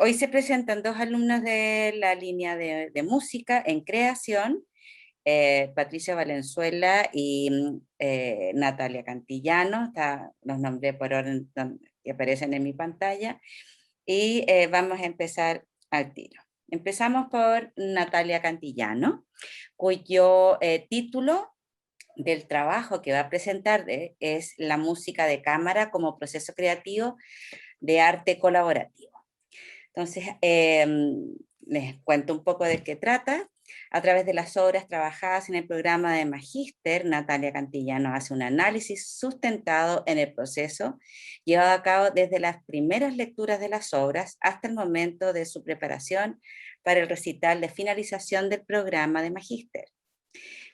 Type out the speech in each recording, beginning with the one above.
Hoy se presentan dos alumnos de la línea de música en creación, Patricia Valenzuela y Natalia Cantillano, los nombré por orden que aparecen en mi pantalla, y vamos a empezar al tiro. Empezamos por Natalia Cantillano, cuyo título del trabajo que va a presentar es La música de cámara como proceso creativo de arte colaborativo. Entonces, les cuento un poco de qué trata. A través de las obras trabajadas en el programa de Magíster, Natalia Cantillano hace un análisis sustentado en el proceso, llevado a cabo desde las primeras lecturas de las obras hasta el momento de su preparación para el recital de finalización del programa de Magíster.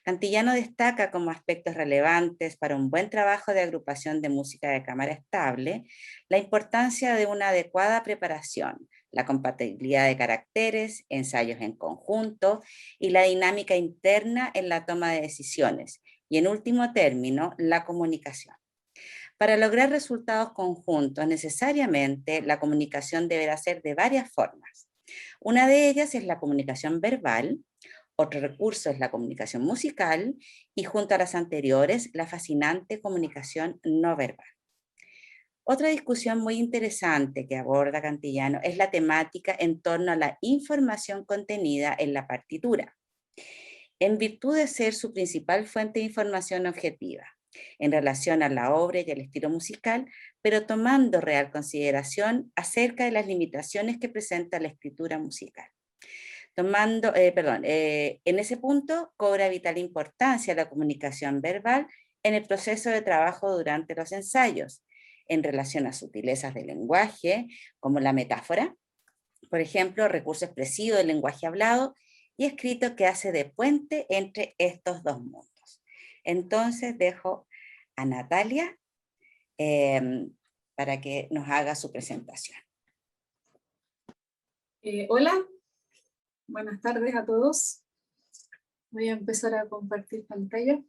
Cantillano destaca como aspectos relevantes para un buen trabajo de agrupación de música de cámara estable la importancia de una adecuada preparación, la compatibilidad de caracteres, ensayos en conjunto y la dinámica interna en la toma de decisiones, y en último término, la comunicación. Para lograr resultados conjuntos, necesariamente la comunicación deberá ser de varias formas. Una de ellas es la comunicación verbal, otro recurso es la comunicación musical y junto a las anteriores, la fascinante comunicación no verbal. Otra discusión muy interesante que aborda Cantillano es la temática en torno a la información contenida en la partitura, en virtud de ser su principal fuente de información objetiva en relación a la obra y al estilo musical, pero tomando real consideración acerca de las limitaciones que presenta la escritura musical. En ese punto cobra vital importancia la comunicación verbal en el proceso de trabajo durante los ensayos, en relación a sutilezas del lenguaje, como la metáfora, por ejemplo, recurso expresivo del lenguaje hablado y escrito que hace de puente entre estos dos mundos. Entonces dejo a Natalia para que nos haga su presentación. Hola, buenas tardes a todos. Voy a empezar a compartir pantalla.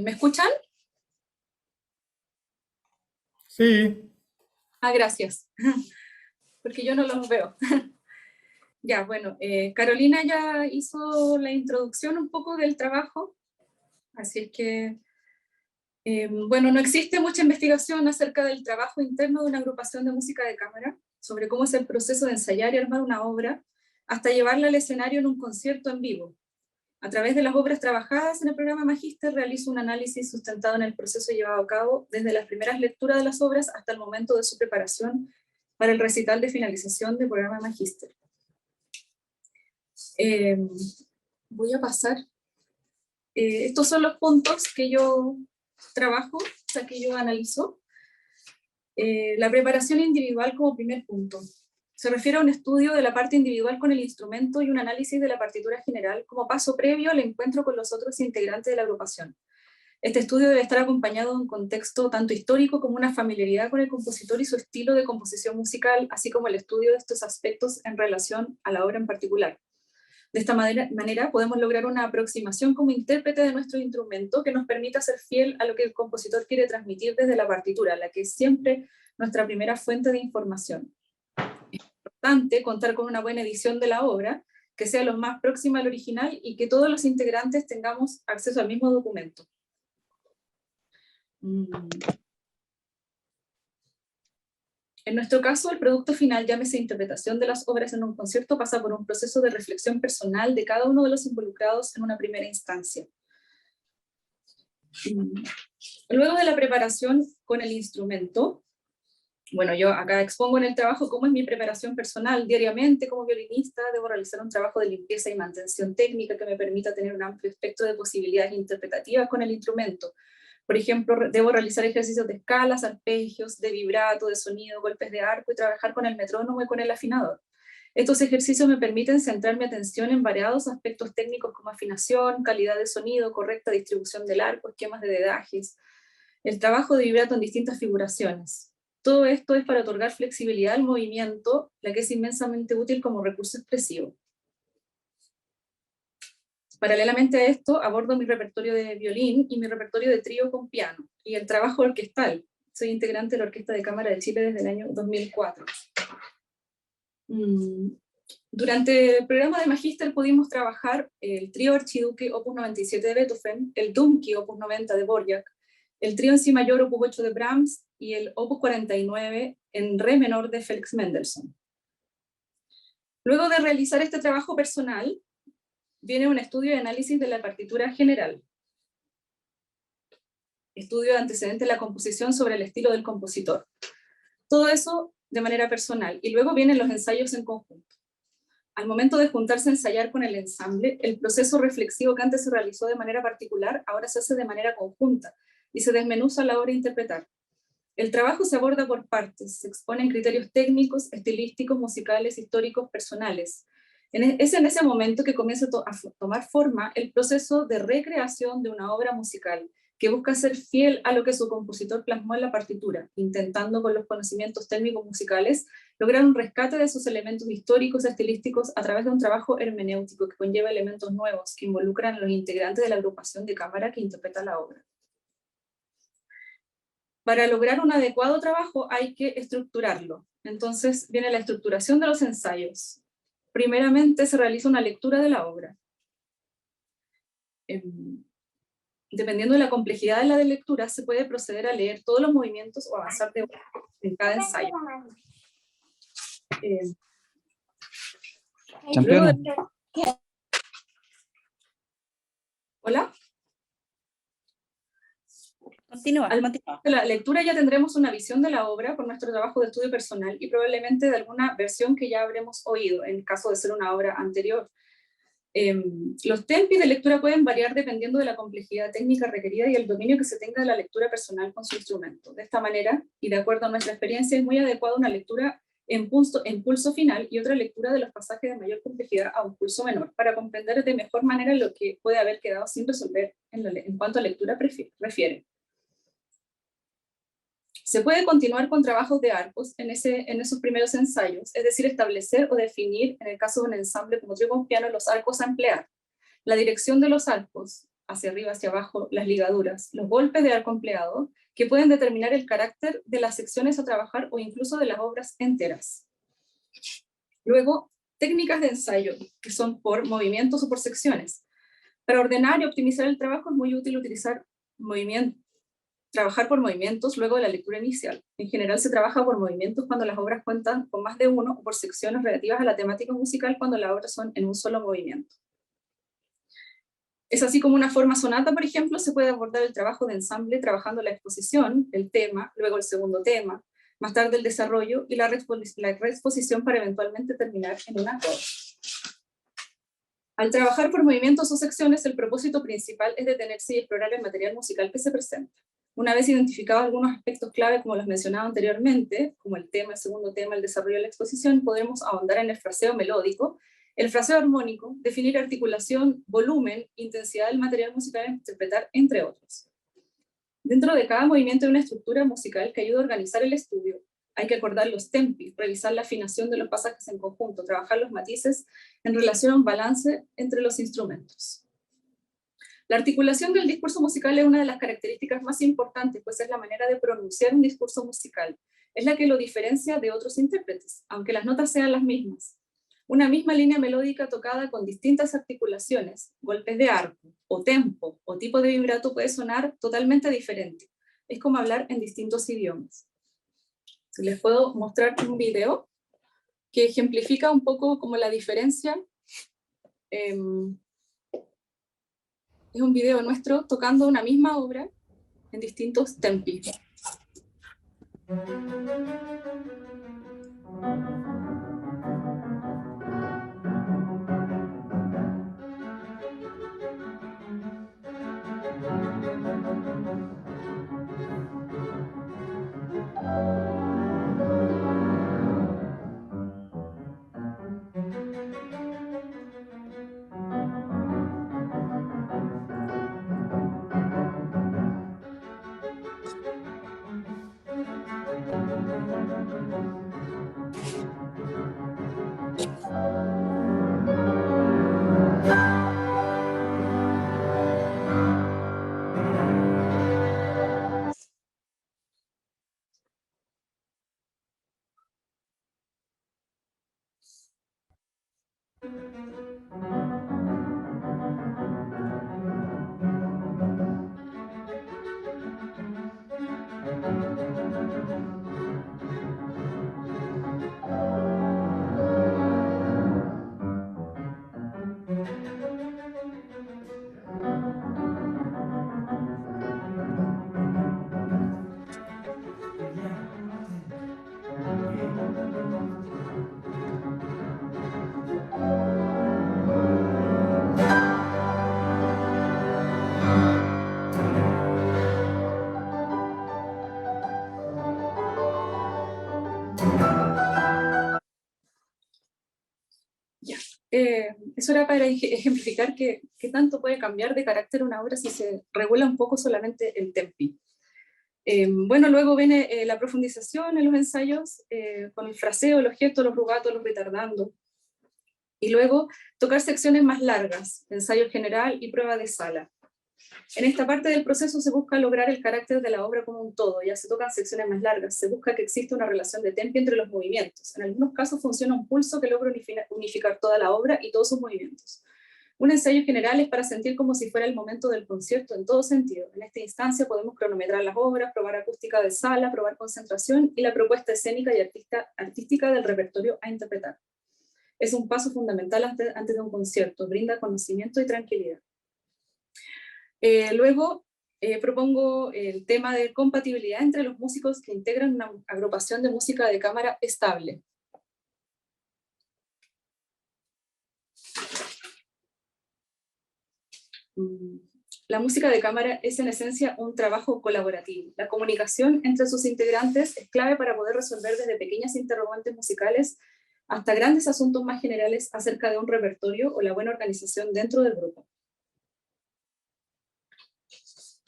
¿Me escuchan? Sí. Gracias, porque yo no los veo. Ya, bueno, Carolina ya hizo la introducción un poco del trabajo, así es que, bueno, no existe mucha investigación acerca del trabajo interno de una agrupación de música de cámara, sobre cómo es el proceso de ensayar y armar una obra, hasta llevarla al escenario en un concierto en vivo. A través de las obras trabajadas en el programa Magíster realizo un análisis sustentado en el proceso llevado a cabo desde las primeras lecturas de las obras hasta el momento de su preparación para el recital de finalización del programa Magíster. Voy a pasar. Estos son los puntos que yo trabajo, o sea, que yo analizo. La preparación individual como primer punto. Se refiere a un estudio de la parte individual con el instrumento y un análisis de la partitura general como paso previo al encuentro con los otros integrantes de la agrupación. Este estudio debe estar acompañado de un contexto tanto histórico como una familiaridad con el compositor y su estilo de composición musical, así como el estudio de estos aspectos en relación a la obra en particular. De esta manera podemos lograr una aproximación como intérprete de nuestro instrumento que nos permita ser fiel a lo que el compositor quiere transmitir desde la partitura, la que es siempre nuestra primera fuente de información. Es importante contar con una buena edición de la obra, que sea lo más próxima al original y que todos los integrantes tengamos acceso al mismo documento. En nuestro caso, el producto final, llámese interpretación de las obras en un concierto, pasa por un proceso de reflexión personal de cada uno de los involucrados en una primera instancia. Luego de la preparación con el instrumento, bueno, yo acá expongo en el trabajo cómo es mi preparación personal. Diariamente, como violinista, debo realizar un trabajo de limpieza y mantención técnica que me permita tener un amplio espectro de posibilidades interpretativas con el instrumento. Por ejemplo, debo realizar ejercicios de escalas, arpegios, de vibrato, de sonido, golpes de arco y trabajar con el metrónomo y con el afinador. Estos ejercicios me permiten centrar mi atención en variados aspectos técnicos como afinación, calidad de sonido, correcta distribución del arco, esquemas de dedajes, el trabajo de vibrato en distintas figuraciones. Todo esto es para otorgar flexibilidad al movimiento, la que es inmensamente útil como recurso expresivo. Paralelamente a esto, abordo mi repertorio de violín y mi repertorio de trío con piano, y el trabajo orquestal. Soy integrante de la Orquesta de Cámara de Chile desde el año 2004. Durante el programa de Magíster pudimos trabajar el trío Archiduque Opus 97 de Beethoven, el Dumki Opus 90 de Dvorak, el trío en si mayor Opus 8 de Brahms y el Opus 49 en re menor de Felix Mendelssohn. Luego de realizar este trabajo personal, viene un estudio y análisis de la partitura general. Estudio de antecedente de la composición sobre el estilo del compositor. Todo eso de manera personal. Y luego vienen los ensayos en conjunto. Al momento de juntarse a ensayar con el ensamble, el proceso reflexivo que antes se realizó de manera particular, ahora se hace de manera conjunta y se desmenuza a la hora de interpretar. El trabajo se aborda por partes, se exponen criterios técnicos, estilísticos, musicales, históricos, personales. Es en ese momento que comienza a tomar forma el proceso de recreación de una obra musical, que busca ser fiel a lo que su compositor plasmó en la partitura, intentando con los conocimientos técnicos musicales lograr un rescate de sus elementos históricos, estilísticos, a través de un trabajo hermenéutico que conlleva elementos nuevos que involucran a los integrantes de la agrupación de cámara que interpreta la obra. Para lograr un adecuado trabajo hay que estructurarlo. Entonces viene la estructuración de los ensayos. Primeramente se realiza una lectura de la obra. Dependiendo de la complejidad de la lectura, se puede proceder a leer todos los movimientos o avanzar en cada ensayo. Campeona. ¿Hola? Continúa. Al momento de la lectura ya tendremos una visión de la obra por nuestro trabajo de estudio personal y probablemente de alguna versión que ya habremos oído, en caso de ser una obra anterior. Los tempos de lectura pueden variar dependiendo de la complejidad técnica requerida y el dominio que se tenga de la lectura personal con su instrumento. De esta manera, y de acuerdo a nuestra experiencia, es muy adecuada una lectura en pulso final y otra lectura de los pasajes de mayor complejidad a un pulso menor, para comprender de mejor manera lo que puede haber quedado sin resolver en cuanto a lectura refiere. Se puede continuar con trabajos de arcos en esos primeros ensayos, es decir, establecer o definir, en el caso de un ensamble como trío con piano, los arcos a emplear, la dirección de los arcos, hacia arriba, hacia abajo, las ligaduras, los golpes de arco empleado, que pueden determinar el carácter de las secciones a trabajar o incluso de las obras enteras. Luego, técnicas de ensayo, que son por movimientos o por secciones. Para ordenar y optimizar el trabajo es muy útil utilizar trabajar por movimientos luego de la lectura inicial. En general se trabaja por movimientos cuando las obras cuentan con más de uno, o por secciones relativas a la temática musical cuando las obras son en un solo movimiento. Es así como una forma sonata, por ejemplo, se puede abordar el trabajo de ensamble trabajando la exposición, el tema, luego el segundo tema, más tarde el desarrollo y la reexposición para eventualmente terminar en un acorde. Al trabajar por movimientos o secciones, el propósito principal es detenerse y explorar el material musical que se presenta. Una vez identificados algunos aspectos clave, como los mencionaba anteriormente, como el tema, el segundo tema, el desarrollo de la exposición, podremos ahondar en el fraseo melódico, el fraseo armónico, definir articulación, volumen, intensidad del material musical a interpretar, entre otros. Dentro de cada movimiento hay una estructura musical que ayuda a organizar el estudio. Hay que acordar los tempi, revisar la afinación de los pasajes en conjunto, trabajar los matices en relación a un balance entre los instrumentos. La articulación del discurso musical es una de las características más importantes, pues es la manera de pronunciar un discurso musical. Es la que lo diferencia de otros intérpretes, aunque las notas sean las mismas. Una misma línea melódica tocada con distintas articulaciones, golpes de arco, o tempo, o tipo de vibrato puede sonar totalmente diferente. Es como hablar en distintos idiomas. Les puedo mostrar un video que ejemplifica un poco como la diferencia. Es un video nuestro tocando una misma obra en distintos tempi. Eso era para ejemplificar qué tanto puede cambiar de carácter una obra si se regula un poco solamente el tempi. Bueno, luego viene la profundización en los ensayos, con el fraseo, los gestos, los rubatos, los retardando. Y luego tocar secciones más largas, ensayo general y prueba de sala. En esta parte del proceso se busca lograr el carácter de la obra como un todo, ya se tocan secciones más largas, se busca que exista una relación de tempo entre los movimientos. En algunos casos funciona un pulso que logra unificar toda la obra y todos sus movimientos. Un ensayo general es para sentir como si fuera el momento del concierto en todo sentido. En esta instancia podemos cronometrar las obras, probar acústica de sala, probar concentración y la propuesta escénica y artística del repertorio a interpretar. Es un paso fundamental antes de un concierto, brinda conocimiento y tranquilidad. Luego propongo el tema de compatibilidad entre los músicos que integran una agrupación de música de cámara estable. La música de cámara es en esencia un trabajo colaborativo. La comunicación entre sus integrantes es clave para poder resolver desde pequeñas interrogantes musicales hasta grandes asuntos más generales acerca de un repertorio o la buena organización dentro del grupo.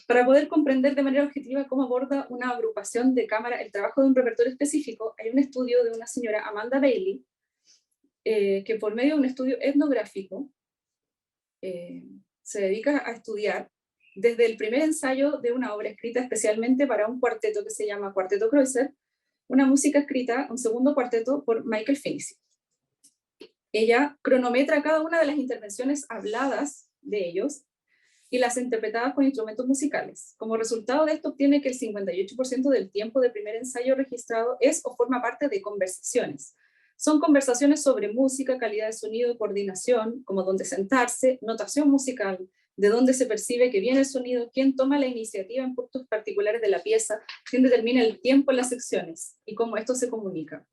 Para poder comprender de manera objetiva cómo aborda una agrupación de cámara el trabajo de un repertorio específico, hay un estudio de una señora Amanda Bailey, que por medio de un estudio etnográfico se dedica a estudiar desde el primer ensayo de una obra escrita especialmente para un cuarteto que se llama Cuarteto Kreutzer, una música escrita, un segundo cuarteto por Michael Finney. Ella cronometra cada una de las intervenciones habladas de ellos y las interpretadas con instrumentos musicales. Como resultado de esto obtiene que el 58% del tiempo del primer ensayo registrado es o forma parte de conversaciones. Son conversaciones sobre música, calidad de sonido, coordinación, como dónde sentarse, notación musical, de dónde se percibe que viene el sonido, quién toma la iniciativa en puntos particulares de la pieza, quién determina el tiempo en las secciones y cómo esto se comunica.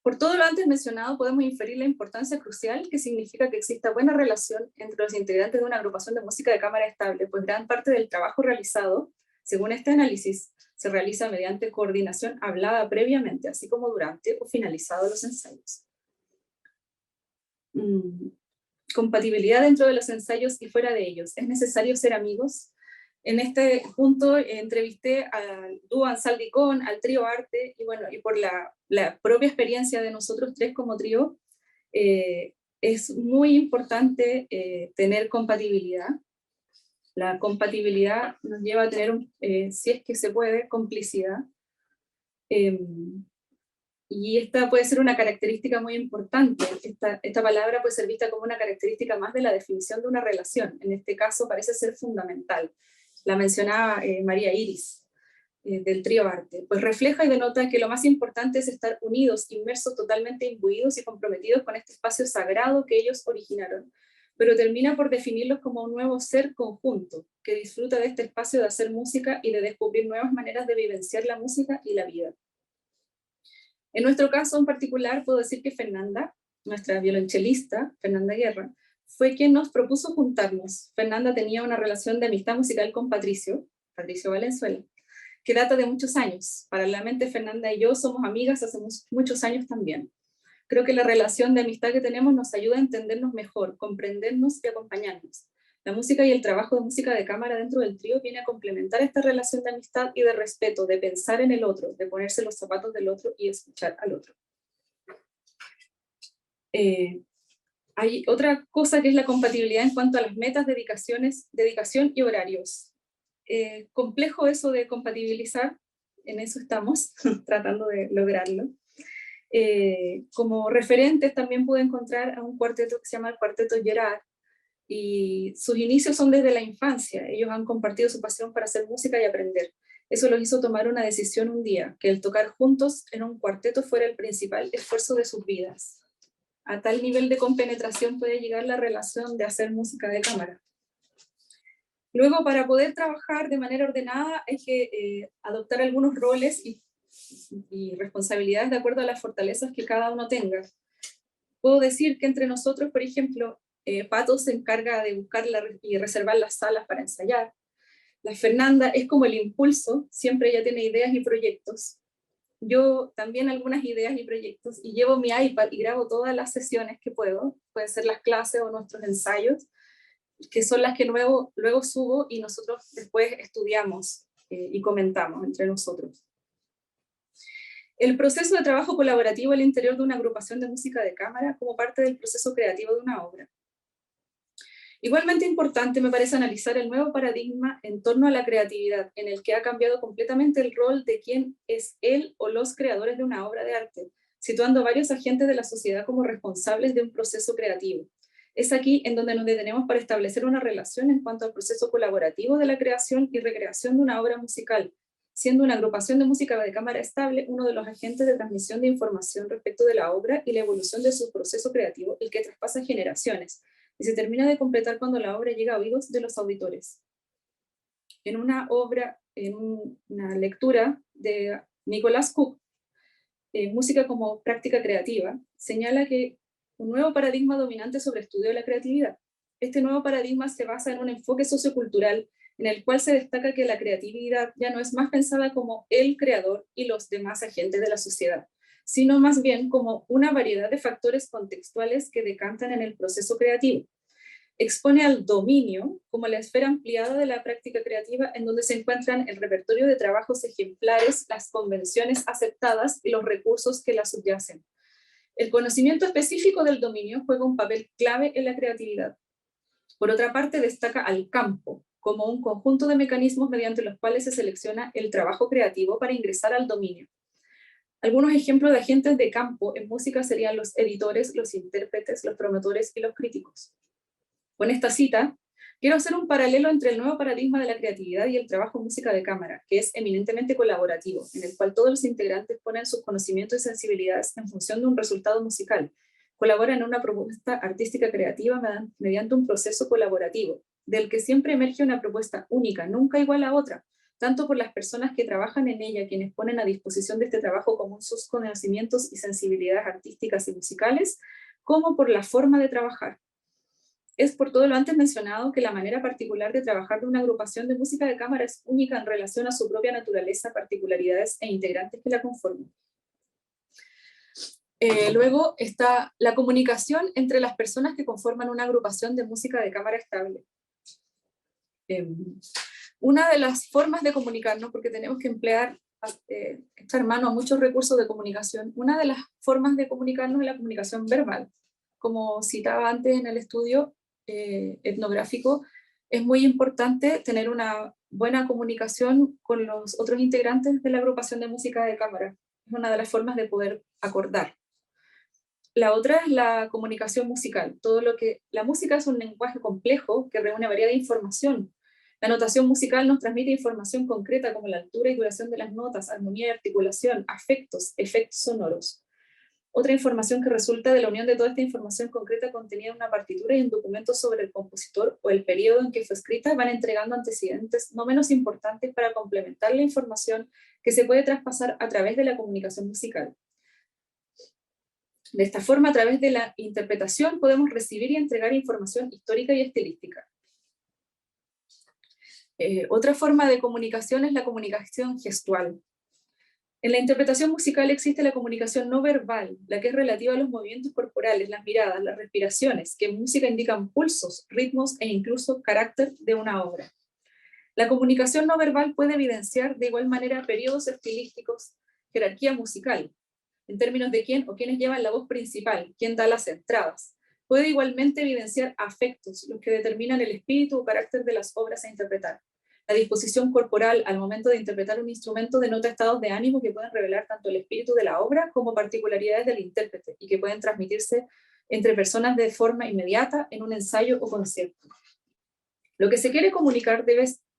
Por todo lo antes mencionado, podemos inferir la importancia crucial que significa que exista buena relación entre los integrantes de una agrupación de música de cámara estable, pues gran parte del trabajo realizado, según este análisis, se realiza mediante coordinación hablada previamente, así como durante o finalizado los ensayos. Compatibilidad dentro de los ensayos y fuera de ellos. ¿Es necesario ser amigos? En este punto entrevisté al dúo Ansaldicón, al trío Arte, y bueno, y por la propia experiencia de nosotros tres como trío, es muy importante tener compatibilidad. La compatibilidad nos lleva a tener, si es que se puede, complicidad. Y esta puede ser una característica muy importante. Esta palabra puede ser vista como una característica más de la definición de una relación. En este caso parece ser fundamental. La mencionaba María Iris, del trío Arte. Pues refleja y denota que lo más importante es estar unidos, inmersos, totalmente imbuidos y comprometidos con este espacio sagrado que ellos originaron. Pero termina por definirlos como un nuevo ser conjunto, que disfruta de este espacio de hacer música y de descubrir nuevas maneras de vivenciar la música y la vida. En nuestro caso en particular, puedo decir que Fernanda, nuestra violonchelista, Fernanda Guerra, fue quien nos propuso juntarnos. Fernanda tenía una relación de amistad musical con Patricio Valenzuela, que data de muchos años. Paralelamente, Fernanda y yo somos amigas hace muchos años también. Creo que la relación de amistad que tenemos nos ayuda a entendernos mejor, comprendernos y acompañarnos. La música y el trabajo de música de cámara dentro del trío viene a complementar esta relación de amistad y de respeto, de pensar en el otro, de ponerse los zapatos del otro y escuchar al otro. Hay otra cosa que es la compatibilidad en cuanto a las metas, dedicación y horarios. Complejo eso de compatibilizar, en eso estamos tratando de lograrlo. Como referentes también pude encontrar a un cuarteto que se llama el Cuarteto Gerard, y sus inicios son desde la infancia. Ellos han compartido su pasión para hacer música y aprender. Eso los hizo tomar una decisión un día, que el tocar juntos en un cuarteto fuera el principal esfuerzo de sus vidas. A tal nivel de compenetración puede llegar la relación de hacer música de cámara. Luego, para poder trabajar de manera ordenada, hay que adoptar algunos roles y responsabilidades de acuerdo a las fortalezas que cada uno tenga. Puedo decir que entre nosotros, por ejemplo, Pato se encarga de buscar y reservar las salas para ensayar. La Fernanda es como el impulso, siempre ella tiene ideas y proyectos. Yo también algunas ideas y proyectos, y llevo mi iPad y grabo todas las sesiones que puedo, pueden ser las clases o nuestros ensayos, que son las que luego subo y nosotros después estudiamos y comentamos entre nosotros. El proceso de trabajo colaborativo al interior de una agrupación de música de cámara como parte del proceso creativo de una obra. Igualmente importante me parece analizar el nuevo paradigma en torno a la creatividad, en el que ha cambiado completamente el rol de quién es él o los creadores de una obra de arte, situando a varios agentes de la sociedad como responsables de un proceso creativo. Es aquí en donde nos detenemos para establecer una relación en cuanto al proceso colaborativo de la creación y recreación de una obra musical, siendo una agrupación de música de cámara estable uno de los agentes de transmisión de información respecto de la obra y la evolución de su proceso creativo, el que traspasa generaciones, y se termina de completar cuando la obra llega a oídos de los auditores. En una obra, en una lectura de Nicolás Cook, Música como práctica creativa, señala que un nuevo paradigma dominante sobre el estudio de la creatividad. Este nuevo paradigma se basa en un enfoque sociocultural en el cual se destaca que la creatividad ya no es más pensada como el creador y los demás agentes de la sociedad, sino más bien como una variedad de factores contextuales que decantan en el proceso creativo. Expone al dominio como la esfera ampliada de la práctica creativa en donde se encuentran el repertorio de trabajos ejemplares, las convenciones aceptadas y los recursos que las subyacen. El conocimiento específico del dominio juega un papel clave en la creatividad. Por otra parte, destaca al campo como un conjunto de mecanismos mediante los cuales se selecciona el trabajo creativo para ingresar al dominio. Algunos ejemplos de agentes de campo en música serían los editores, los intérpretes, los promotores y los críticos. Con esta cita, quiero hacer un paralelo entre el nuevo paradigma de la creatividad y el trabajo en música de cámara, que es eminentemente colaborativo, en el cual todos los integrantes ponen sus conocimientos y sensibilidades en función de un resultado musical, colaboran en una propuesta artística creativa mediante un proceso colaborativo, del que siempre emerge una propuesta única, nunca igual a otra, tanto por las personas que trabajan en ella, quienes ponen a disposición de este trabajo común sus conocimientos y sensibilidades artísticas y musicales, como por la forma de trabajar. Es por todo lo antes mencionado que la manera particular de trabajar de una agrupación de música de cámara es única en relación a su propia naturaleza, particularidades e integrantes que la conforman. Luego está la comunicación entre las personas que conforman una agrupación de música de cámara estable. Una de las formas de comunicarnos, porque tenemos que echar mano a muchos recursos de comunicación, una de las formas de comunicarnos es la comunicación verbal. Como citaba antes en el estudio etnográfico, es muy importante tener una buena comunicación con los otros integrantes de la agrupación de música de cámara. Es una de las formas de poder acordar. La otra es la comunicación musical. La música es un lenguaje complejo que reúne variedad de información. La notación musical nos transmite información concreta como la altura y duración de las notas, armonía y articulación, afectos, efectos sonoros. Otra información que resulta de la unión de toda esta información concreta contenida en una partitura y un documento sobre el compositor o el periodo en que fue escrita van entregando antecedentes no menos importantes para complementar la información que se puede traspasar a través de la comunicación musical. De esta forma, a través de la interpretación, podemos recibir y entregar información histórica y estilística. Otra forma de comunicación es la comunicación gestual. En la interpretación musical existe la comunicación no verbal, la que es relativa a los movimientos corporales, las miradas, las respiraciones, que en música indican pulsos, ritmos e incluso carácter de una obra. La comunicación no verbal puede evidenciar de igual manera periodos estilísticos, jerarquía musical, en términos de quién o quiénes llevan la voz principal, quién da las entradas. Puede igualmente evidenciar afectos, los que determinan el espíritu o carácter de las obras a interpretar. La disposición corporal al momento de interpretar un instrumento denota estados de ánimo que pueden revelar tanto el espíritu de la obra como particularidades del intérprete y que pueden transmitirse entre personas de forma inmediata en un ensayo o concierto. Lo que se quiere comunicar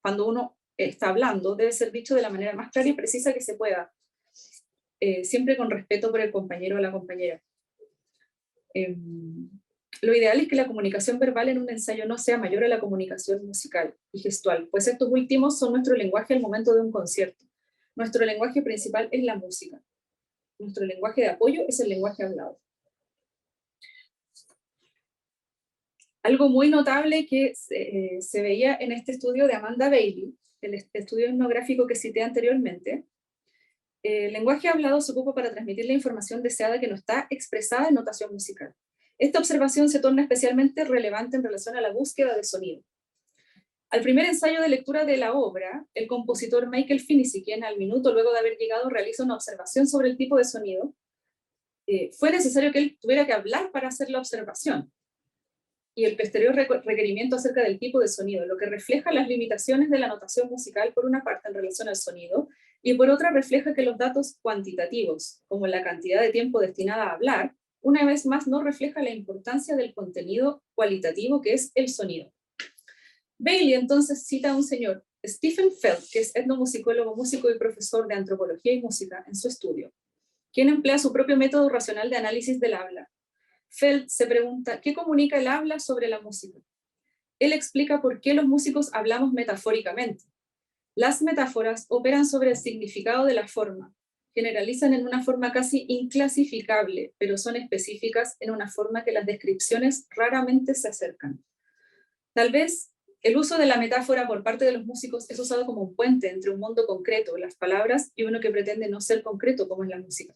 cuando uno está hablando debe ser dicho de la manera más clara y precisa que se pueda, siempre con respeto por el compañero o la compañera. Lo ideal es que la comunicación verbal en un ensayo no sea mayor a la comunicación musical y gestual, pues estos últimos son nuestro lenguaje al momento de un concierto. Nuestro lenguaje principal es la música. Nuestro lenguaje de apoyo es el lenguaje hablado. Algo muy notable que se veía en este estudio de Amanda Bailey, el estudio etnográfico que cité anteriormente, el lenguaje hablado se ocupa para transmitir la información deseada que no está expresada en notación musical. Esta observación se torna especialmente relevante en relación a la búsqueda de sonido. Al primer ensayo de lectura de la obra, el compositor Michael Finney, quien al minuto luego de haber llegado realiza una observación sobre el tipo de sonido, fue necesario que él tuviera que hablar para hacer la observación. Y el posterior requerimiento acerca del tipo de sonido, lo que refleja las limitaciones de la notación musical por una parte en relación al sonido, y por otra refleja que los datos cuantitativos, como la cantidad de tiempo destinada a hablar, una vez más no refleja la importancia del contenido cualitativo que es el sonido. Bailey entonces cita a un señor, Stephen Feld, que es etnomusicólogo, músico y profesor de antropología y música en su estudio, quien emplea su propio método racional de análisis del habla. Feld se pregunta, ¿qué comunica el habla sobre la música? Él explica por qué los músicos hablamos metafóricamente. Las metáforas operan sobre el significado de la forma, generalizan en una forma casi inclasificable, pero son específicas en una forma que las descripciones raramente se acercan. Tal vez el uso de la metáfora por parte de los músicos es usado como un puente entre un mundo concreto, las palabras, y uno que pretende no ser concreto, como es la música.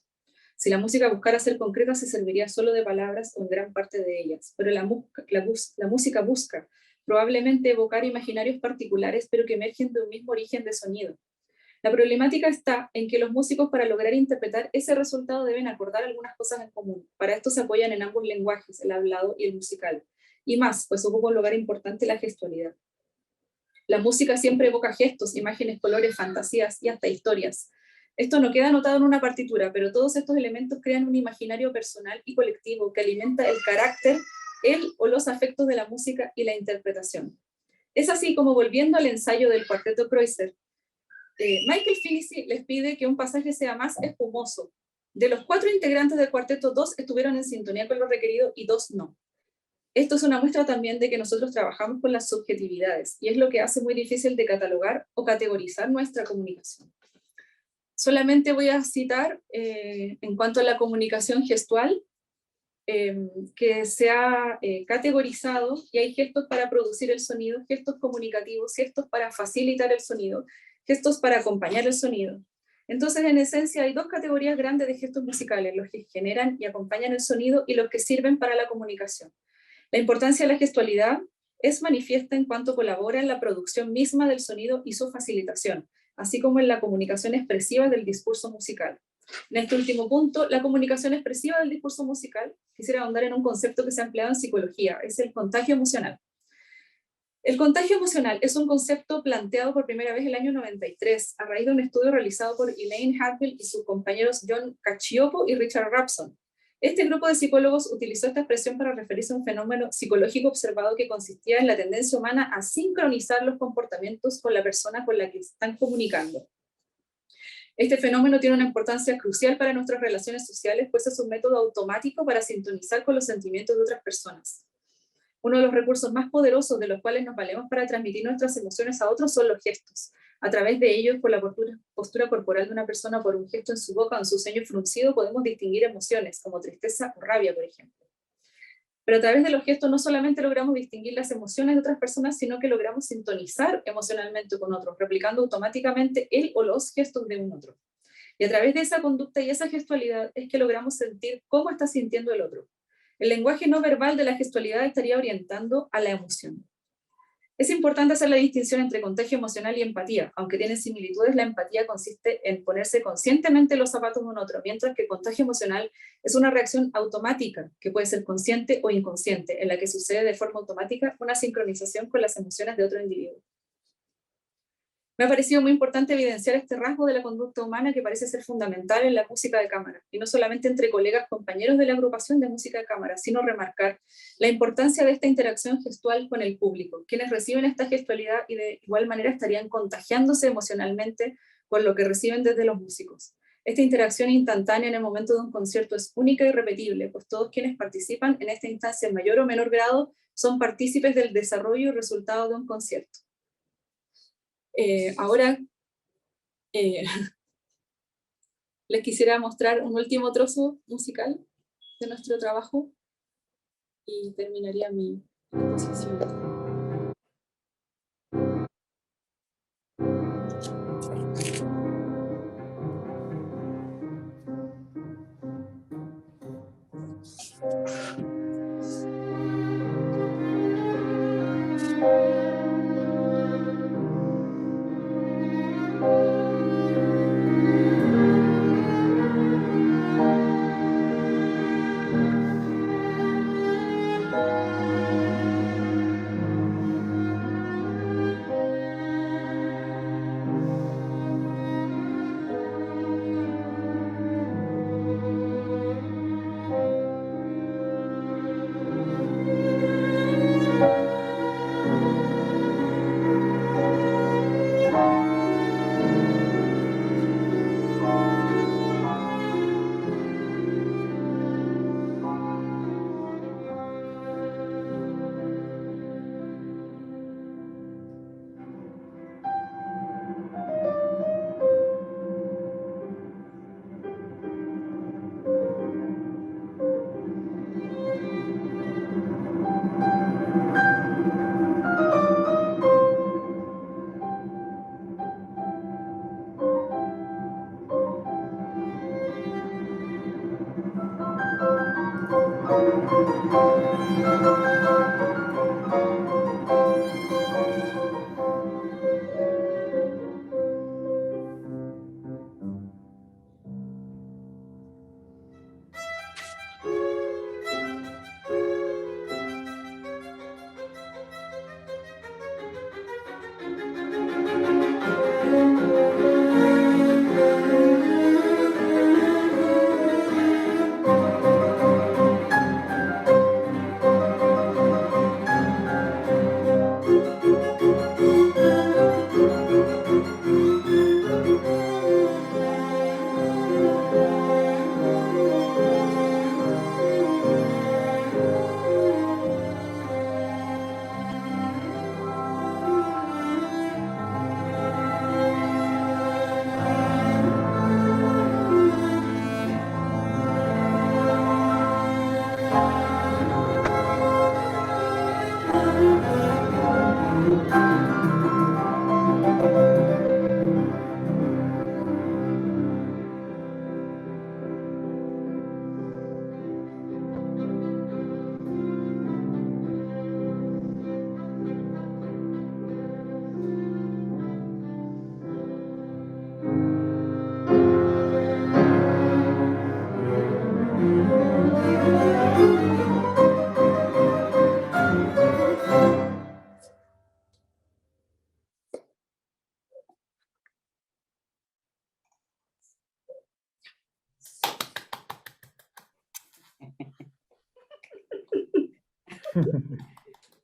Si la música buscara ser concreta, se serviría solo de palabras o en gran parte de ellas, pero la música busca probablemente evocar imaginarios particulares, pero que emergen de un mismo origen de sonido. La problemática está en que los músicos, para lograr interpretar ese resultado, deben acordar algunas cosas en común. Para esto se apoyan en ambos lenguajes, el hablado y el musical. Y más, pues ocupa un lugar importante la gestualidad. La música siempre evoca gestos, imágenes, colores, fantasías y hasta historias. Esto no queda anotado en una partitura, pero todos estos elementos crean un imaginario personal y colectivo que alimenta el carácter, el o los afectos de la música y la interpretación. Es así como, volviendo al ensayo del cuarteto Kreutzer, Michael Finney les pide que un pasaje sea más espumoso. De los 4 integrantes del cuarteto, 2 estuvieron en sintonía con lo requerido y 2 no. Esto es una muestra también de que nosotros trabajamos con las subjetividades, y es lo que hace muy difícil de catalogar o categorizar nuestra comunicación. Solamente voy a citar, en cuanto a la comunicación gestual, que se ha categorizado, y hay gestos para producir el sonido, gestos comunicativos, gestos para facilitar el sonido, gestos para acompañar el sonido. Entonces, en esencia, hay 2 categorías grandes de gestos musicales, los que generan y acompañan el sonido y los que sirven para la comunicación. La importancia de la gestualidad es manifiesta en cuanto colabora en la producción misma del sonido y su facilitación, así como en la comunicación expresiva del discurso musical. En este último punto, la comunicación expresiva del discurso musical, quisiera ahondar en un concepto que se ha empleado en psicología, es el contagio emocional. El contagio emocional es un concepto planteado por primera vez en el año 93, a raíz de un estudio realizado por Elaine Harville y sus compañeros John Cacioppo y Richard Rabson. Este grupo de psicólogos utilizó esta expresión para referirse a un fenómeno psicológico observado que consistía en la tendencia humana a sincronizar los comportamientos con la persona con la que están comunicando. Este fenómeno tiene una importancia crucial para nuestras relaciones sociales, pues es un método automático para sintonizar con los sentimientos de otras personas. Uno de los recursos más poderosos de los cuales nos valemos para transmitir nuestras emociones a otros son los gestos. A través de ellos, por la postura corporal de una persona, por un gesto en su boca o en su ceño fruncido, podemos distinguir emociones, como tristeza o rabia, por ejemplo. Pero a través de los gestos no solamente logramos distinguir las emociones de otras personas, sino que logramos sintonizar emocionalmente con otros, replicando automáticamente el o los gestos de un otro. Y a través de esa conducta y esa gestualidad es que logramos sentir cómo está sintiendo el otro. El lenguaje no verbal de la gestualidad estaría orientando a la emoción. Es importante hacer la distinción entre contagio emocional y empatía. Aunque tienen similitudes, la empatía consiste en ponerse conscientemente en los zapatos de un otro, mientras que el contagio emocional es una reacción automática, que puede ser consciente o inconsciente, en la que sucede de forma automática una sincronización con las emociones de otro individuo. Me ha parecido muy importante evidenciar este rasgo de la conducta humana que parece ser fundamental en la música de cámara, y no solamente entre colegas compañeros de la agrupación de música de cámara, sino remarcar la importancia de esta interacción gestual con el público, quienes reciben esta gestualidad y de igual manera estarían contagiándose emocionalmente con lo que reciben desde los músicos. Esta interacción instantánea en el momento de un concierto es única y repetible, pues todos quienes participan en esta instancia en mayor o menor grado son partícipes del desarrollo y resultado de un concierto. Ahora les quisiera mostrar un último trozo musical de nuestro trabajo y terminaría mi exposición.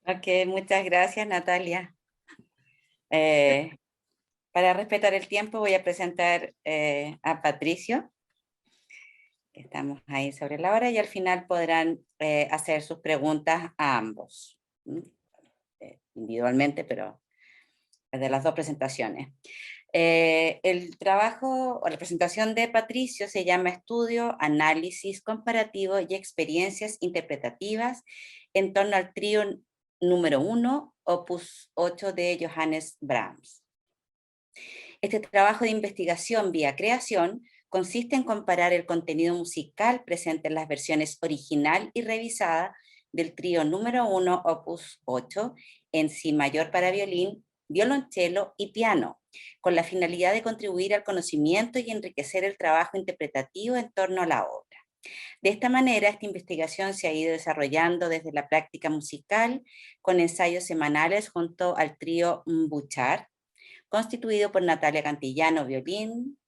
Ok, muchas gracias, Natalia. Para respetar el tiempo voy a presentar a Patricio. Estamos ahí sobre la hora y al final podrán hacer sus preguntas a ambos, individualmente, pero de las dos presentaciones. El trabajo o la presentación de Patricio se llama Estudio, Análisis Comparativo y Experiencias Interpretativas en torno al trío número 1, opus 8 de Johannes Brahms. Este trabajo de investigación vía creación consiste en comparar el contenido musical presente en las versiones original y revisada del trío número 1, opus 8, en si mayor para violín, violonchelo y piano, con la finalidad de contribuir al conocimiento y enriquecer el trabajo interpretativo en torno a la obra. De esta manera, esta investigación se ha ido desarrollando desde la práctica musical, con ensayos semanales junto al trío Bouchard, constituido por Natalia Cantillano, violín,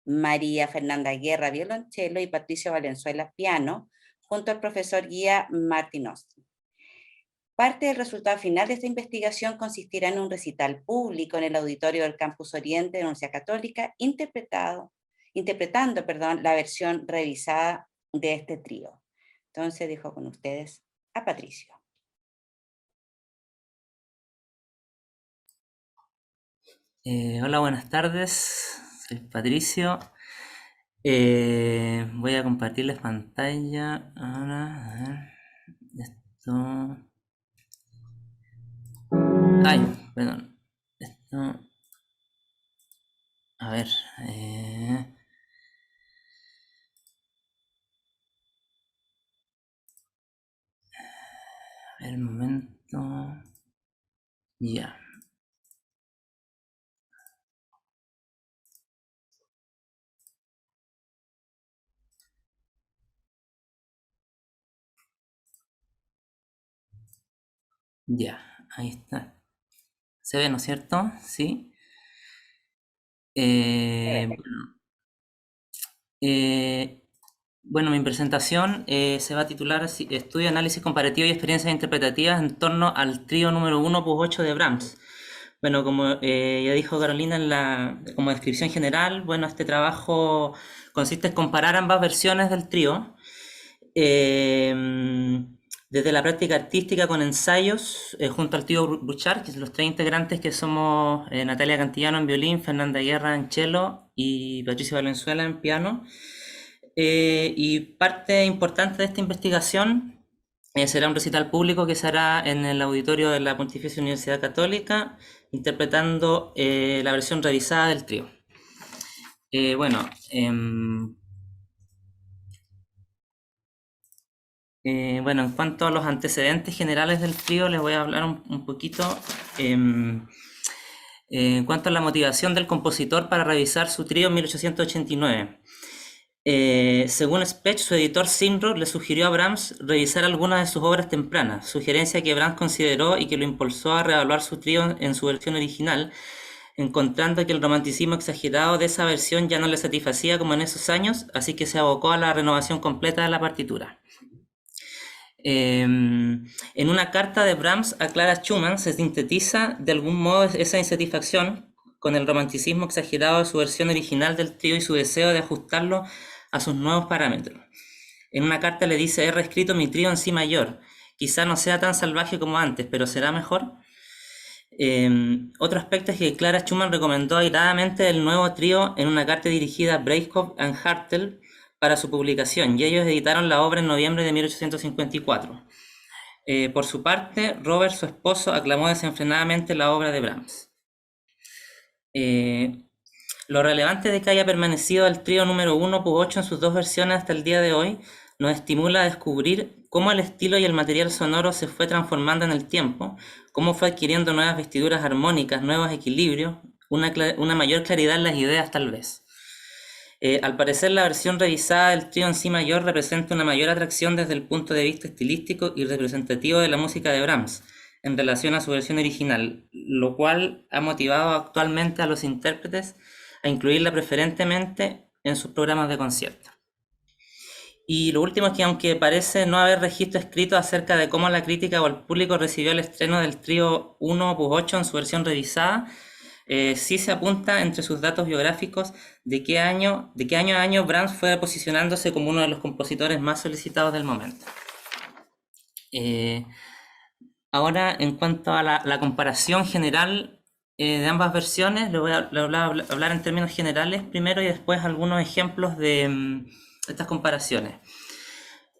María Fernanda Guerra, violonchelo, y Patricio Valenzuela, piano, junto al profesor guía Martin Austin. Parte del resultado final de esta investigación consistirá en un recital público en el auditorio del Campus Oriente de la Universidad Católica, interpretando la versión revisada de este trío. Entonces dejo con ustedes a Patricio. Hola, buenas tardes. Soy Patricio. Voy a compartirles pantalla. Ahora, a ver. Esto. Ay, perdón. Esto. A ver. A ver, un momento. Ya. Ya, ahí está. ¿Se ve, no es cierto? Sí. Bueno, mi presentación se va a titular así: Estudio, Análisis Comparativo y Experiencias Interpretativas en torno al trío número 1 opus 8 de Brahms. Bueno, como ya dijo Carolina como descripción general, bueno, este trabajo consiste en comparar ambas versiones del trío, desde la práctica artística con ensayos, junto al trío Bouchard, que son los 3 integrantes que somos Natalia Cantillano en violín, Fernanda Guerra en cello y Patricio Valenzuela en piano. Y parte importante de esta investigación será un recital público que se hará en el auditorio de la Pontificia Universidad Católica, interpretando la versión revisada del trío. Bueno, en cuanto a los antecedentes generales del trío, les voy a hablar un poquito en cuanto a la motivación del compositor para revisar su trío en 1889. Según Specht, su editor Simrock le sugirió a Brahms revisar algunas de sus obras tempranas, sugerencia que Brahms consideró y que lo impulsó a reevaluar su trío en su versión original, encontrando que el romanticismo exagerado de esa versión ya no le satisfacía como en esos años, así que se abocó a la renovación completa de la partitura. En una carta de Brahms a Clara Schumann se sintetiza de algún modo esa insatisfacción con el romanticismo exagerado de su versión original del trío y su deseo de ajustarlo a sus nuevos parámetros. En una carta le dice: he reescrito mi trío en si mayor, quizá no sea tan salvaje como antes, pero será mejor. Otro aspecto es que Clara Schumann recomendó airadamente el nuevo trío en una carta dirigida a Breitkopf and Hartel para su publicación, y ellos editaron la obra en noviembre de 1854. Por su parte, Robert, su esposo, aclamó desenfrenadamente la obra de Brahms. Lo relevante de que haya permanecido el trío número 1 opus 8 en sus 2 versiones hasta el día de hoy nos estimula a descubrir cómo el estilo y el material sonoro se fue transformando en el tiempo, cómo fue adquiriendo nuevas vestiduras armónicas, nuevos equilibrios, una mayor claridad en las ideas tal vez. Al parecer, la versión revisada del trío en si mayor representa una mayor atracción desde el punto de vista estilístico y representativo de la música de Brahms en relación a su versión original, lo cual ha motivado actualmente a los intérpretes a incluirla preferentemente en sus programas de concierto. Y lo último es que, aunque parece no haber registro escrito acerca de cómo la crítica o el público recibió el estreno del trío 1 opus 8 en su versión revisada, sí se apunta entre sus datos biográficos de que año a año Brahms fue posicionándose como uno de los compositores más solicitados del momento. Ahora, en cuanto a la comparación general de ambas versiones, les voy a hablar en términos generales primero y después algunos ejemplos de estas comparaciones.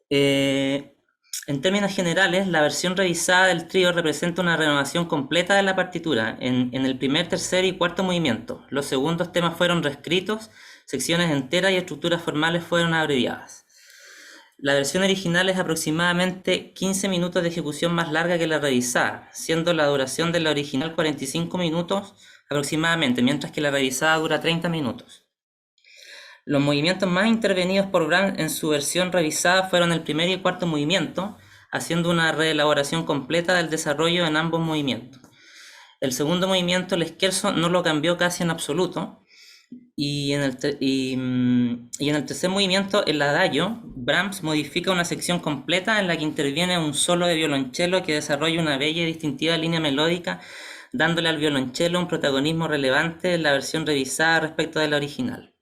En términos generales, la versión revisada del trío representa una renovación completa de la partitura en el primer, tercer y cuarto movimiento. Los segundos temas fueron reescritos, secciones enteras y estructuras formales fueron abreviadas. La versión original es aproximadamente 15 minutos de ejecución más larga que la revisada, siendo la duración de la original 45 minutos aproximadamente, mientras que la revisada dura 30 minutos. Los movimientos más intervenidos por Brahms en su versión revisada fueron el primer y el cuarto movimiento, haciendo una reelaboración completa del desarrollo en ambos movimientos. El segundo movimiento, el scherzo, no lo cambió casi en absoluto. Y en el tercer movimiento, el adagio, Brahms modifica una sección completa en la que interviene un solo de violonchelo que desarrolla una bella y distintiva línea melódica, dándole al violonchelo un protagonismo relevante en la versión revisada respecto de la original.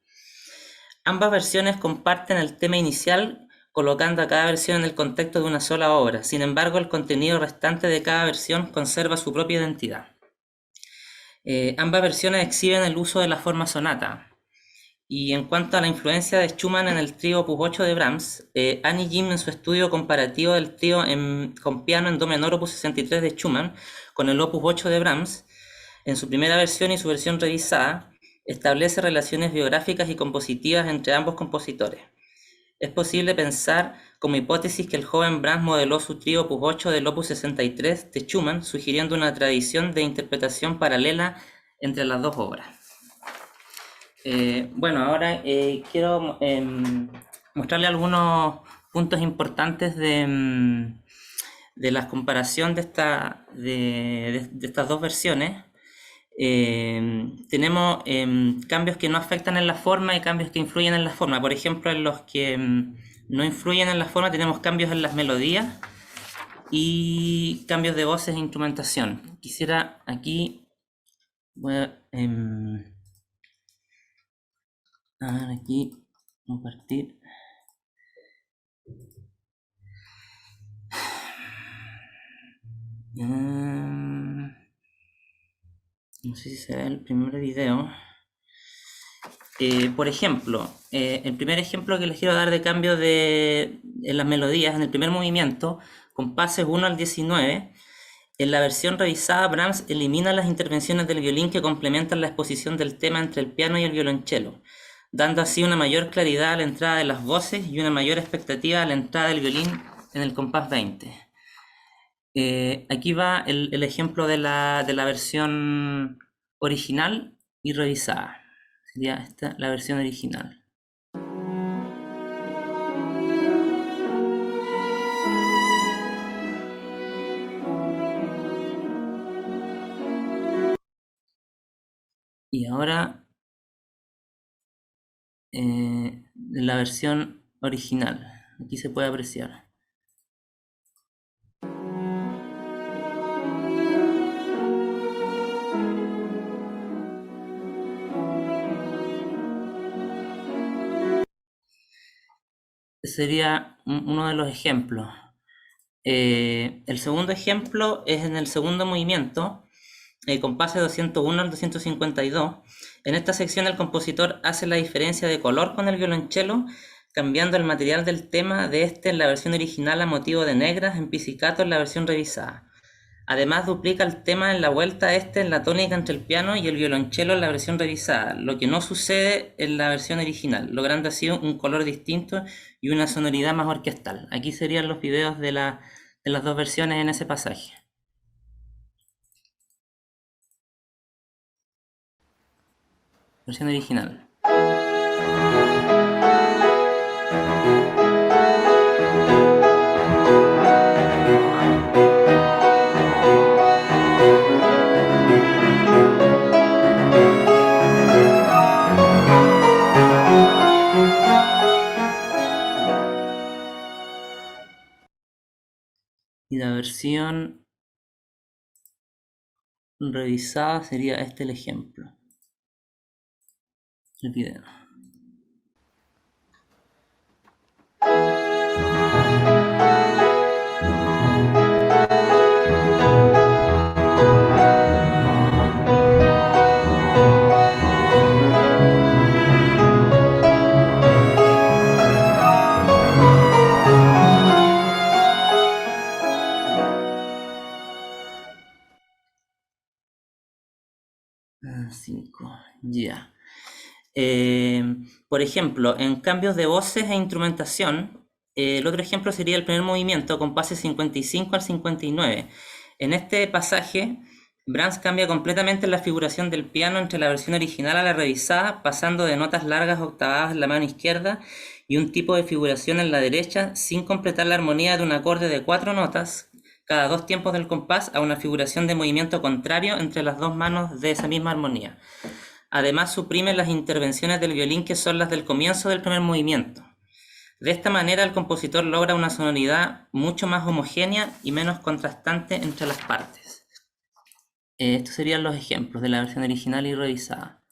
Ambas versiones comparten el tema inicial, colocando a cada versión en el contexto de una sola obra. Sin embargo, el contenido restante de cada versión conserva su propia identidad. Ambas versiones exhiben el uso de la forma sonata. Y en cuanto a la influencia de Schumann en el trío Opus 8 de Brahms, Annie Jim en su estudio comparativo del trío con piano en do menor Opus 63 de Schumann con el Opus 8 de Brahms, en su primera versión y su versión revisada, establece relaciones biográficas y compositivas entre ambos compositores. Es posible pensar como hipótesis que el joven Brahms modeló su trío Opus 8 del Opus 63 de Schumann, sugiriendo una tradición de interpretación paralela entre las dos obras. Bueno, ahora quiero mostrarle algunos puntos importantes de la comparación de estas dos versiones. Tenemos cambios que no afectan en la forma y cambios que influyen en la forma. Por ejemplo, en los que no influyen en la forma tenemos cambios en las melodías y cambios de voces e instrumentación. Quisiera aquí, voy a ver aquí, compartir. No sé si se ve el primer video. Por ejemplo, el primer ejemplo que les quiero dar de cambio en las melodías, en el primer movimiento, compases 1 al 19, en la versión revisada Brahms elimina las intervenciones del violín que complementan la exposición del tema entre el piano y el violonchelo, dando así una mayor claridad a la entrada de las voces y una mayor expectativa a la entrada del violín en el compás 20. Aquí va el ejemplo de la versión original y revisada. Sería esta la versión original. Y ahora la versión original. Aquí se puede apreciar. Sería uno de los ejemplos. El segundo ejemplo es en el segundo movimiento, compase 201 al 252. En esta sección el compositor hace la diferencia de color con el violonchelo, cambiando el material del tema de este en la versión original a motivo de negras, en pizzicato en la versión revisada. Además duplica el tema en la vuelta en la tónica entre el piano y el violonchelo en la versión revisada, lo que no sucede en la versión original, logrando así un color distinto y una sonoridad más orquestal. Aquí serían los videos de las dos versiones en ese pasaje. Versión original. Y la versión revisada sería el ejemplo. El video. Ya. Por ejemplo, en cambios de voces e instrumentación, el otro ejemplo sería el primer movimiento, compase 55 al 59. En este pasaje, Brahms cambia completamente la figuración del piano entre la versión original a la revisada, pasando de notas largas octavadas en la mano izquierda y un tipo de figuración en la derecha, sin completar la armonía de un acorde de 4 notas cada 2 tiempos del compás a una figuración de movimiento contrario entre las 2 manos de esa misma armonía. Además, suprime las intervenciones del violín que son las del comienzo del primer movimiento. De esta manera, el compositor logra una sonoridad mucho más homogénea y menos contrastante entre las partes. Estos serían los ejemplos de la versión original y revisada.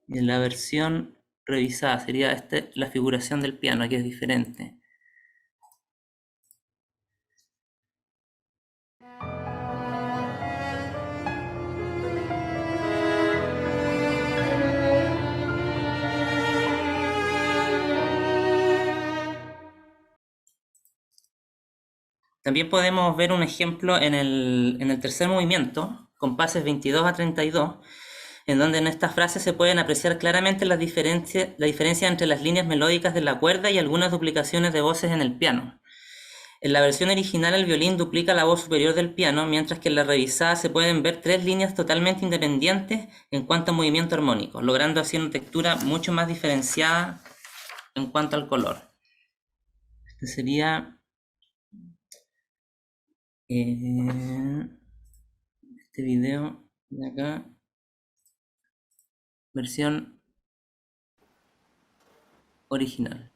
En la versión revisada sería la figuración del piano, que es diferente. También podemos ver un ejemplo en el tercer movimiento, compases 22 a 32, en donde en estas frases se pueden apreciar claramente la diferencia entre las líneas melódicas de la cuerda y algunas duplicaciones de voces en el piano. En la versión original el violín duplica la voz superior del piano, mientras que en la revisada se pueden ver 3 líneas totalmente independientes en cuanto a movimiento armónico, logrando así una textura mucho más diferenciada en cuanto al color. Este sería este video de acá, versión original.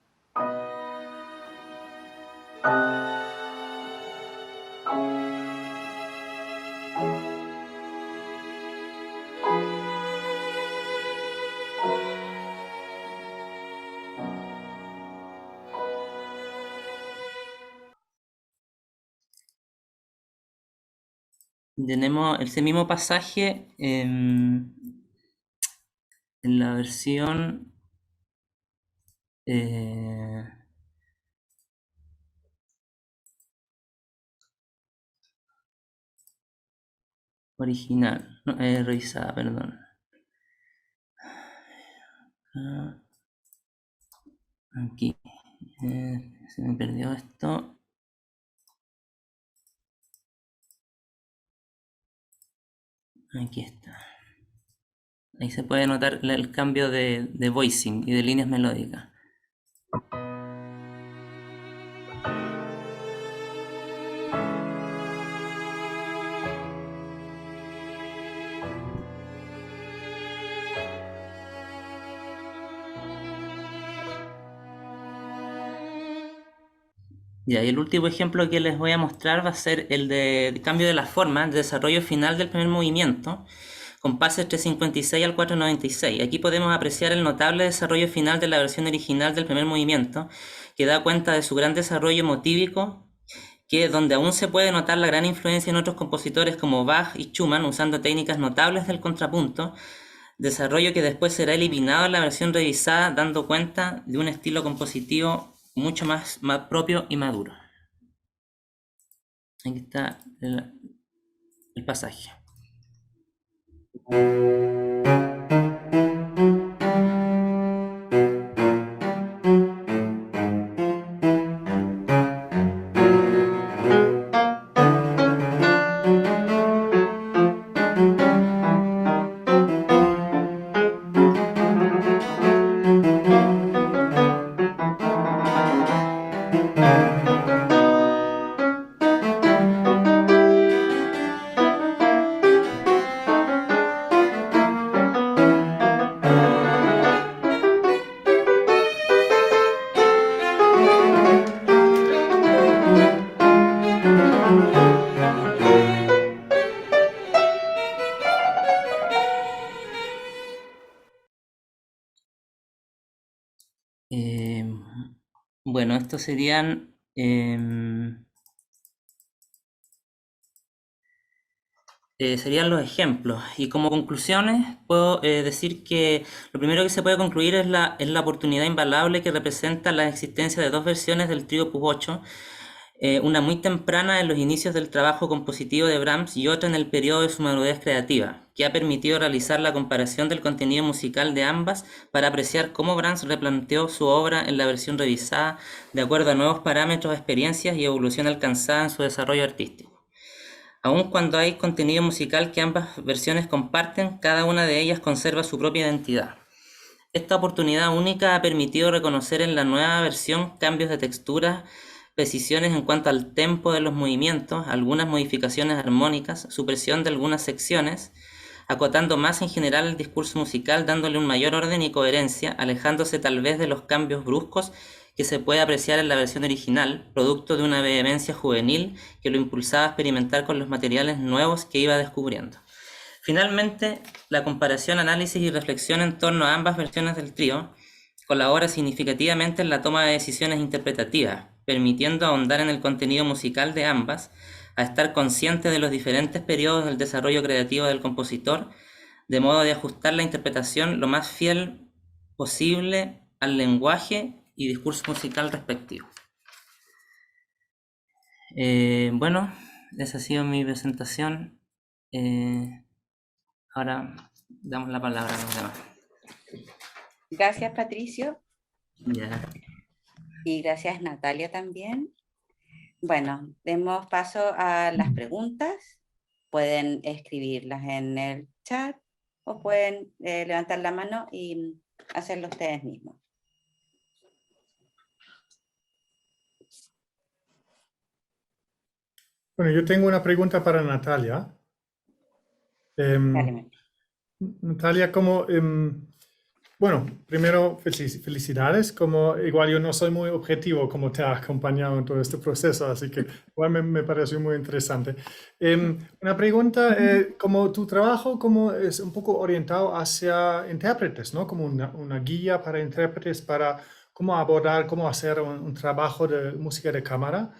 Tenemos ese mismo pasaje en la versión original, no, revisada, perdón. Aquí se me perdió esto. Aquí está. Ahí se puede notar el cambio de voicing y de líneas melódicas. Ya, y el último ejemplo que les voy a mostrar va a ser el de cambio de la forma, el desarrollo final del primer movimiento, compases 356 al 496. Aquí podemos apreciar el notable desarrollo final de la versión original del primer movimiento, que da cuenta de su gran desarrollo motívico, donde aún se puede notar la gran influencia en otros compositores como Bach y Schumann, usando técnicas notables del contrapunto, desarrollo que después será eliminado en la versión revisada, dando cuenta de un estilo compositivo mucho más propio y maduro. Aquí está el pasaje. Bueno, estos serían los ejemplos. Y como conclusiones, puedo decir que lo primero que se puede concluir es la oportunidad invaluable que representa la existencia de 2 versiones del trío opus 8, una muy temprana en los inicios del trabajo compositivo de Brahms y otra en el periodo de su madurez creativa, que ha permitido realizar la comparación del contenido musical de ambas para apreciar cómo Brahms replanteó su obra en la versión revisada de acuerdo a nuevos parámetros, experiencias y evolución alcanzada en su desarrollo artístico. Aun cuando hay contenido musical que ambas versiones comparten, cada una de ellas conserva su propia identidad. Esta oportunidad única ha permitido reconocer en la nueva versión cambios de textura, precisiones en cuanto al tempo de los movimientos, algunas modificaciones armónicas, supresión de algunas secciones, acotando más en general el discurso musical, dándole un mayor orden y coherencia, alejándose tal vez de los cambios bruscos que se puede apreciar en la versión original, producto de una vehemencia juvenil que lo impulsaba a experimentar con los materiales nuevos que iba descubriendo. Finalmente, la comparación, análisis y reflexión en torno a ambas versiones del trío colabora significativamente en la toma de decisiones interpretativas, permitiendo ahondar en el contenido musical de ambas, a estar consciente de los diferentes periodos del desarrollo creativo del compositor, de modo de ajustar la interpretación lo más fiel posible al lenguaje y discurso musical respectivo. Bueno, esa ha sido mi presentación. Ahora damos la palabra a los demás. Gracias, Patricio. Ya. Y gracias, Natalia, también. Bueno, demos paso a las preguntas. Pueden escribirlas en el chat o pueden levantar la mano y hacerlo ustedes mismos. Bueno, yo tengo una pregunta para Natalia. Dale. Natalia, bueno, primero felicidades, como igual yo no soy muy objetivo como te ha acompañado en todo este proceso, así que igual me pareció muy interesante. Una pregunta, como tu trabajo como es un poco orientado hacia intérpretes, ¿no? Como una guía para intérpretes para cómo abordar, cómo hacer un trabajo de música de cámara.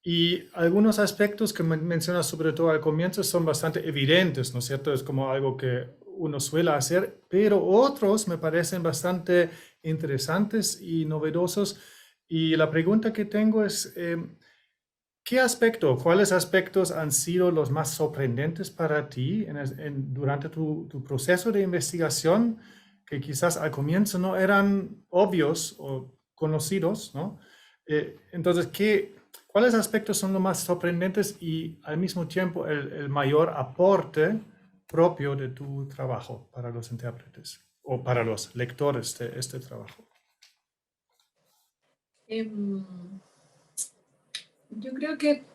Y algunos aspectos que mencionas sobre todo al comienzo son bastante evidentes, ¿no es cierto? Es como algo que uno suele hacer, pero otros me parecen bastante interesantes y novedosos. Y la pregunta que tengo es, cuáles aspectos han sido los más sorprendentes para ti durante tu proceso de investigación, que quizás al comienzo no eran obvios o conocidos, ¿no? Entonces, ¿cuáles aspectos son los más sorprendentes y al mismo tiempo el mayor aporte propio de tu trabajo para los intérpretes o para los lectores de este trabajo? Yo creo que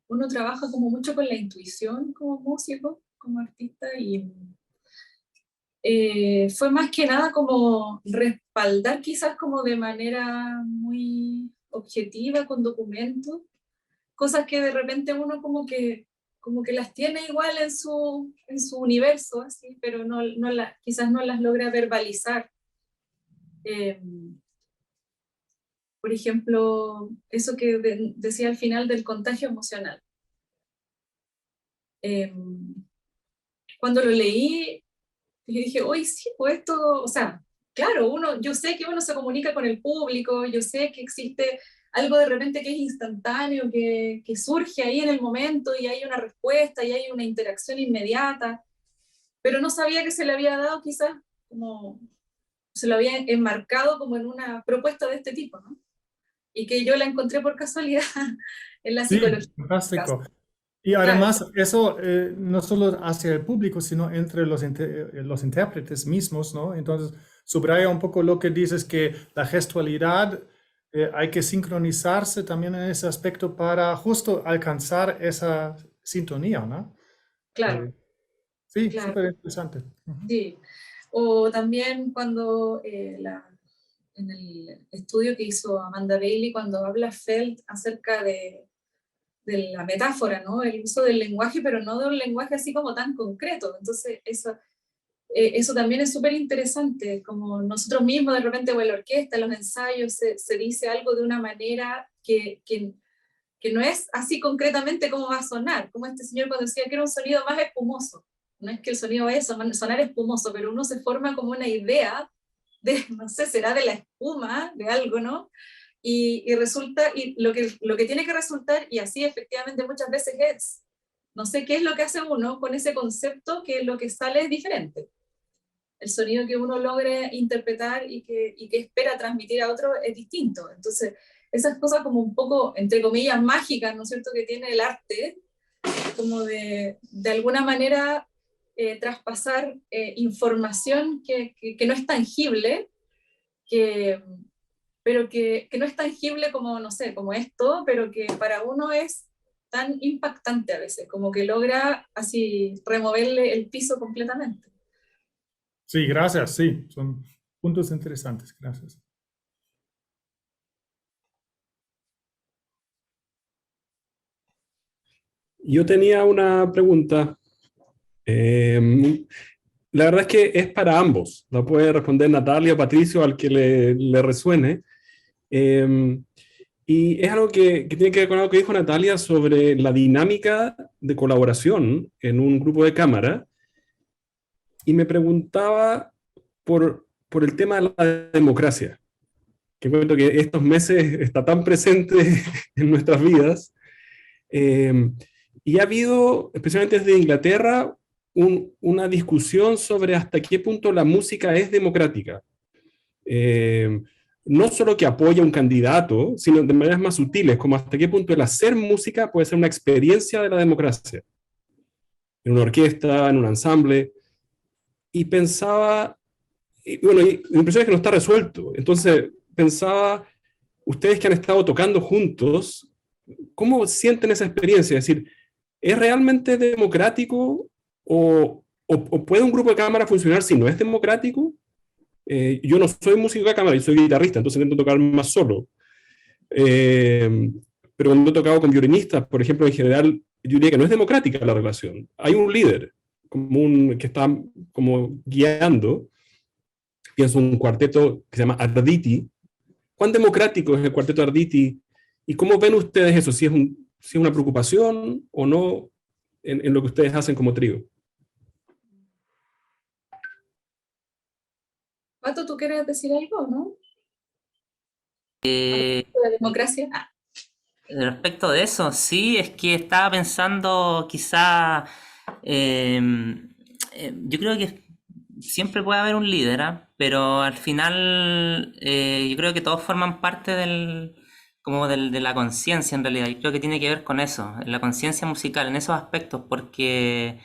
uno trabaja como mucho con la intuición como músico, como artista, y fue más que nada como respaldar quizás como de manera muy objetiva con documentos, cosas que de repente uno como que las tiene igual en su universo, así, pero quizás no las logra verbalizar. Por ejemplo, eso que decía al final del contagio emocional. Cuando lo leí, dije, oye, sí, pues esto, o sea, claro, yo sé que uno se comunica con el público, yo sé que existe algo de repente que es instantáneo, que surge ahí en el momento y hay una respuesta y hay una interacción inmediata, pero no sabía que se le había dado quizás como, se lo había enmarcado como en una propuesta de este tipo, ¿no? Y que yo la encontré por casualidad en la psicología. Sí, fantástico. Y además eso no solo hacia el público, sino entre los intérpretes mismos, ¿no? Entonces, subraya un poco lo que dices, que la gestualidad hay que sincronizarse también en ese aspecto para justo alcanzar esa sintonía, ¿no? Claro. Sí, claro. súper interesante. Sí. O también cuando en el estudio que hizo Amanda Bailey, cuando habla Feld acerca de la metáfora, ¿no? El uso del lenguaje, pero no de un lenguaje así como tan concreto. Entonces, eso también es súper interesante, como nosotros mismos de repente, o en la orquesta, en los ensayos, se dice algo de una manera que no es así concretamente como va a sonar, como este señor cuando decía que era un sonido más espumoso. No es que el sonido vaya a sonar espumoso, pero uno se forma como una idea de, no sé, será de la espuma, de algo, ¿no? y resulta, y lo que tiene que resultar, y así efectivamente muchas veces es, no sé qué es lo que hace uno con ese concepto, que lo que sale es diferente. El sonido que uno logre interpretar y que espera transmitir a otro es distinto. Entonces, esas cosas como un poco, entre comillas, mágicas, ¿no es cierto?, que tiene el arte, como de alguna manera traspasar información que no es tangible, pero que no es tangible como, no sé, como esto, pero que para uno es tan impactante a veces, como que logra así removerle el piso completamente. Sí, gracias, sí, son puntos interesantes, gracias. Yo tenía una pregunta. La verdad es que es para ambos. La puede responder Natalia o Patricio, al que le resuene. Y es algo que tiene que ver con algo que dijo Natalia sobre la dinámica de colaboración en un grupo de cámara. Y me preguntaba por el tema de la democracia, que encuentro que estos meses está tan presente en nuestras vidas. Y ha habido, especialmente desde Inglaterra, una discusión sobre hasta qué punto la música es democrática. No solo que apoya a un candidato, sino de maneras más sutiles, como hasta qué punto el hacer música puede ser una experiencia de la democracia. En una orquesta, en un ensamble. Y pensaba, y bueno, y la impresión es que no está resuelto. Entonces pensaba, ustedes que han estado tocando juntos, ¿cómo sienten esa experiencia? Es decir, ¿es realmente democrático o puede un grupo de cámara funcionar si no es democrático? Yo no soy músico de cámara, yo soy guitarrista, entonces intento tocar más solo. Pero cuando he tocado con violinistas, por ejemplo, en general, yo diría que no es democrática la relación. Hay un líder que está como guiando. Pienso en un cuarteto que se llama Arditi. ¿Cuán democrático es el cuarteto Arditi? ¿Y cómo ven ustedes eso? Si es una preocupación o no en lo que ustedes hacen como trío. Pato, ¿tú quieres decir algo, no? Eh, ¿De la democracia? Ah. Respecto de eso, sí, es que estaba pensando quizá, yo creo que siempre puede haber un líder, ¿ah? Pero al final yo creo que todos forman parte de la conciencia en realidad. Yo creo que tiene que ver con eso, la conciencia musical, en esos aspectos, porque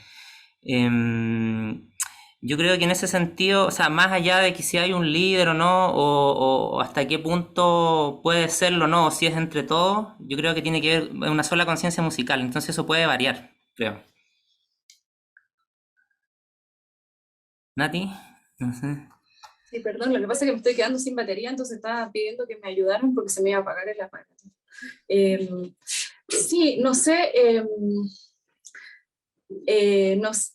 yo creo que en ese sentido, o sea, más allá de que si hay un líder o no, o hasta qué punto puede serlo o no, o si es entre todos, yo creo que tiene que ver una sola conciencia musical, entonces eso puede variar, creo. ¿Nati? No sé. Sí, perdón, lo que pasa es que me estoy quedando sin batería, entonces estaba pidiendo que me ayudaran porque se me iba a apagar el aparato. Sí, no sé, no sé,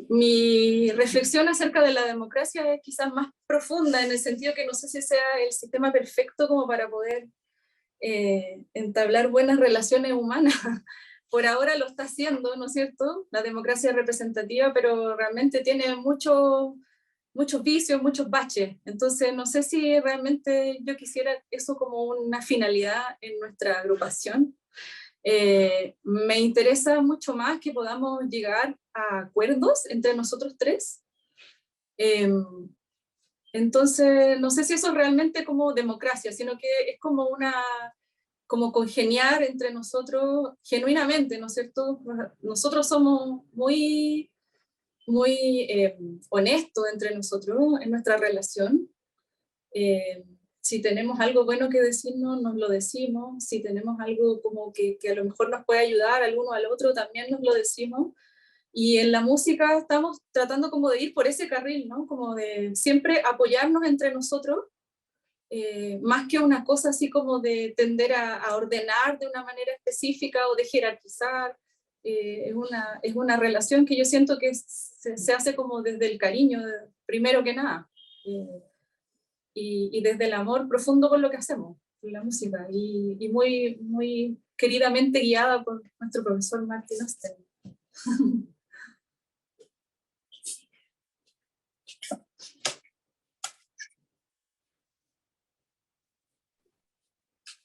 mi reflexión acerca de la democracia es quizás más profunda, en el sentido que no sé si sea el sistema perfecto como para poder entablar buenas relaciones humanas. Por ahora lo está haciendo, ¿no es cierto? La democracia representativa, pero realmente tiene muchos vicios, muchos baches. Entonces, no sé si realmente yo quisiera eso como una finalidad en nuestra agrupación. Me interesa mucho más que podamos llegar a acuerdos entre nosotros tres. Entonces, no sé si eso es realmente como democracia, sino que es como congeniar entre nosotros genuinamente, ¿no es cierto? Nosotros somos muy honestos entre nosotros en nuestra relación. Si tenemos algo bueno que decirnos, nos lo decimos. Si tenemos algo como que a lo mejor nos puede ayudar al uno al otro, también nos lo decimos. Y en la música estamos tratando como de ir por ese carril, ¿no? Como de siempre apoyarnos entre nosotros, más que una cosa así como de tender a ordenar de una manera específica o de jerarquizar. Es una relación que yo siento que se hace como desde el cariño, primero que nada. Y desde el amor profundo por lo que hacemos, por la música, y muy, muy queridamente guiada por nuestro profesor Martin Oster.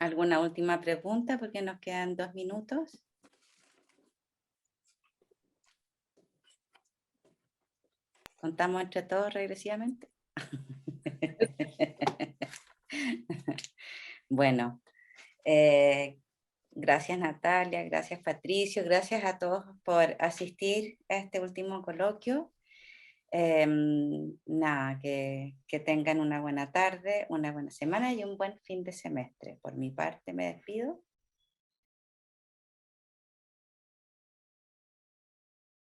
¿Alguna última pregunta? Porque nos quedan 2 minutos. ¿Contamos entre todos regresivamente? Bueno, gracias Natalia, gracias Patricio, gracias a todos por asistir a este último coloquio. Nada, que tengan una buena tarde, una buena semana y un buen fin de semestre. Por mi parte me despido.